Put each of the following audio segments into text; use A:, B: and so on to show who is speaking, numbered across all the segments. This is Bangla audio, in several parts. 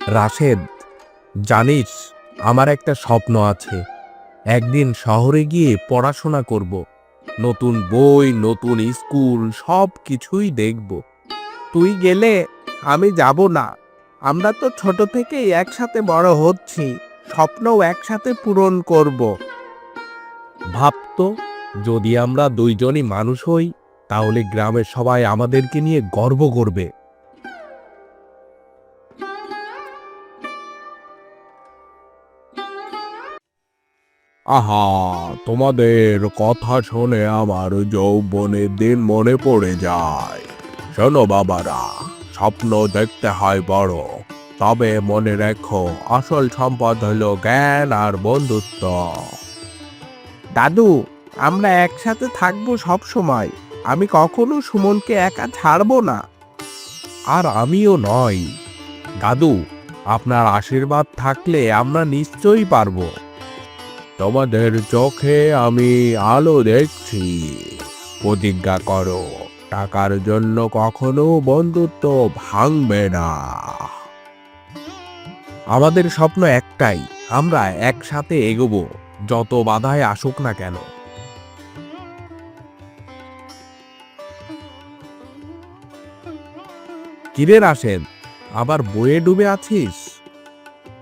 A: রাশেদ, জানিস আমার একটা স্বপ্ন আছে। একদিন শহরে গিয়ে পড়াশোনা করব। নতুন বই, নতুন স্কুল, সব কিছুই দেখব।
B: তুই গেলে আমি যাব না। আমরা তো ছোট থেকেই একসাথে বড় হচ্ছি, স্বপ্নও একসাথে পূরণ করব।
A: ভাবতো, যদি আমরা দুইজনই মানুষ হই, তাহলে গ্রামের সবাই আমাদেরকে নিয়ে গর্ব করবে।
C: আহা, তোমাদের কথা শুনে আমার যৌবনের দিন মনে পড়ে যায়। শোনো বাবারা, স্বপ্ন দেখতে হয় বড়, তবে মনে রেখো আসল সম্পদ হলো জ্ঞান আর বন্ধুত্ব।
B: দাদু, আমরা একসাথে থাকবো সব সময়। আমি কখনো সুমনকে একা ছাড়বো না।
A: আর আমিও নয়। দাদু, আপনার আশীর্বাদ থাকলে আমরা নিশ্চয়ই পারবো।
C: তোমাদের চোখে আমি আলো দেখছি। প্রতিজ্ঞা করো, টাকার জন্য কখনো বন্ধুত্ব ভাঙবে না।
A: আমাদের স্বপ্ন একটাই, আমরা একসাথে এগোবো, যত বাধায় আসুক না কেন। কিরে রাশেদ, আবার বইয়ে ডুবে আছিস?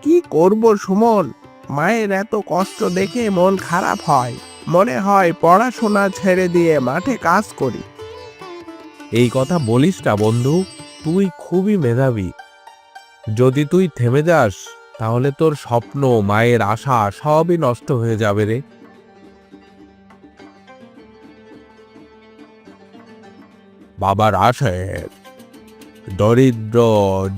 B: কি করব সুমন, মায়ের এত কষ্ট দেখে মন খারাপ হয়। মনে হয় পড়াশোনা ছেড়ে দিয়ে মাঠে কাজ করি।
A: এই কথা বলিস না বন্ধু, তুই খুবই মেধাবী। যদি তুই থেমে যাস, তাহলে তোর স্বপ্ন, মায়ের আশা সবই নষ্ট হয়ে যাবে রে।
C: বাবার আশের দরিদ্র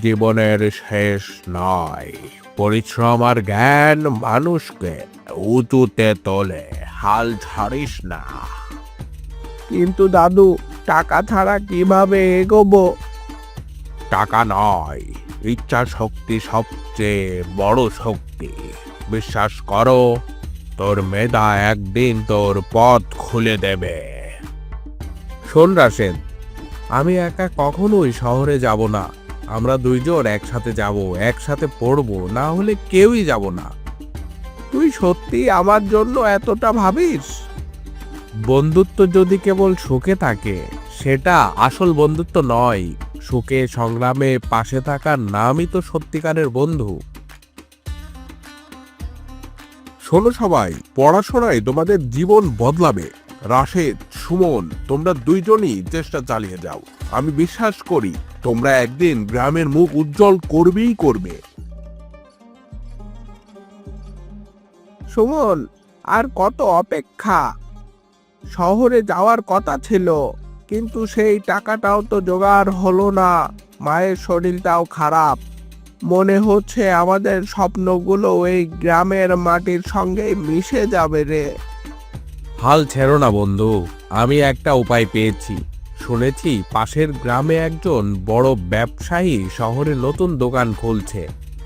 C: জীবনের শেষ নয়। পরিশ্রম আর জ্ঞান মানুষকে উঁচুতে তোলে, হাল ছাড়িস না।
B: কিন্তু দাদু, টাকা ছাড়া কিভাবে এগোবো?
C: টাকা নয়, ইচ্ছা শক্তি সবচেয়ে বড় শক্তি। বিশ্বাস করো, তোর মেধা একদিন তোর পথ খুলে দেবে।
A: শোন রাশেদ, আমি একা কখনোই শহরে যাব না। আমরা দুইজন একসাথে যাব, একসাথে পড়বো, না হলে কেউই যাব না।
B: তুই সত্যি আমার জন্য এতটা ভাবিস?
A: বন্ধুত্ব যদি কেবল সুখে থাকে, সেটা আসল বন্ধুত্ব নয়। সুখে সংগ্রামে পাশে থাকার নামই তো সত্যিকারের বন্ধু।
C: শোনো সবাই, পড়াশোনায় তোমাদের জীবন বদলাবে। রাশেদ, সুমন, তোমরা দুইজনই চেষ্টা চালিয়ে যাও। আমি বিশ্বাস করি তোমরা একদিন গ্রামের মুখ উজ্জ্বল করবেই করবে।
B: সুমন, আর কত অপেক্ষা? শহরে যাওয়ার কথা ছিল, কিন্তু সেই টাকাটাও তো জোগাড় হলো না। মায়ের শরীরটাও খারাপ। মনে হচ্ছে আমাদের স্বপ্নগুলো এই গ্রামের মাটির সঙ্গে মিশে যাবে রে।
A: হাল ছেড়ো না বন্ধু, আমি একটা উপায় পেয়েছি। শুনেছি পাশের গ্রামে একজন বড় ব্যবসায়ী শহরে নতুন দোকান খুলছে।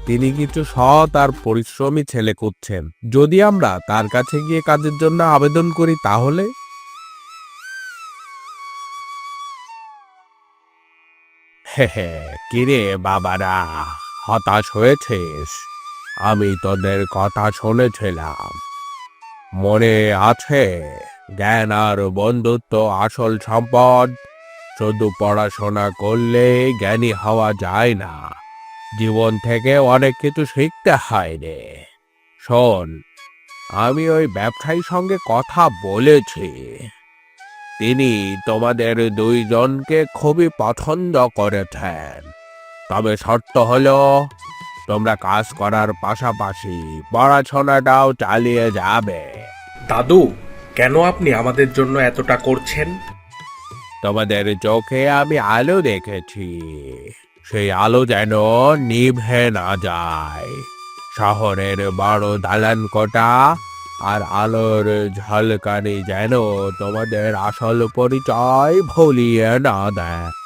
A: তিনি কিছু সৎ আর পরিশ্রমী ছেলে খুঁজছেন। যদি আমরা তার কাছে গিয়ে কাজের জন্য আবেদন করি, তাহলে
C: হে হে, কিরে বাবারা, হতাশ হয়েছিস? আমি তোদের কথা শুনেছিলাম। মনে আছে, জ্ঞান আর বন্ধুত্ব আসল সম্পদ। শুধু পড়াশোনা করলে জ্ঞানী হওয়া যায় না, জীবন থেকে অনেক কিছু শিখতে হয় রে। শোন, আমি ওই ব্যবসায়ীর সঙ্গে কথা বলেছি। তিনি তোমাদের দুইজনকে খুবই পছন্দ করেছেন। তবে শর্ত হলো, তোমরা কাজ করার পাশাপাশি পড়াশোনাটাও চালিয়ে যাবে।
A: দাদু, কেন আপনি আমাদের জন্য এতটা করছেন?
C: তোমাদের চোখে আমি আলো দেখেছি, সেই আলো যেন নিভে না যায়। শহরের বড় দালান কোঠা আর আলোর ঝলকানি যেন তোমাদের আসল পরিচয় ভুলিয়ে না দেয়।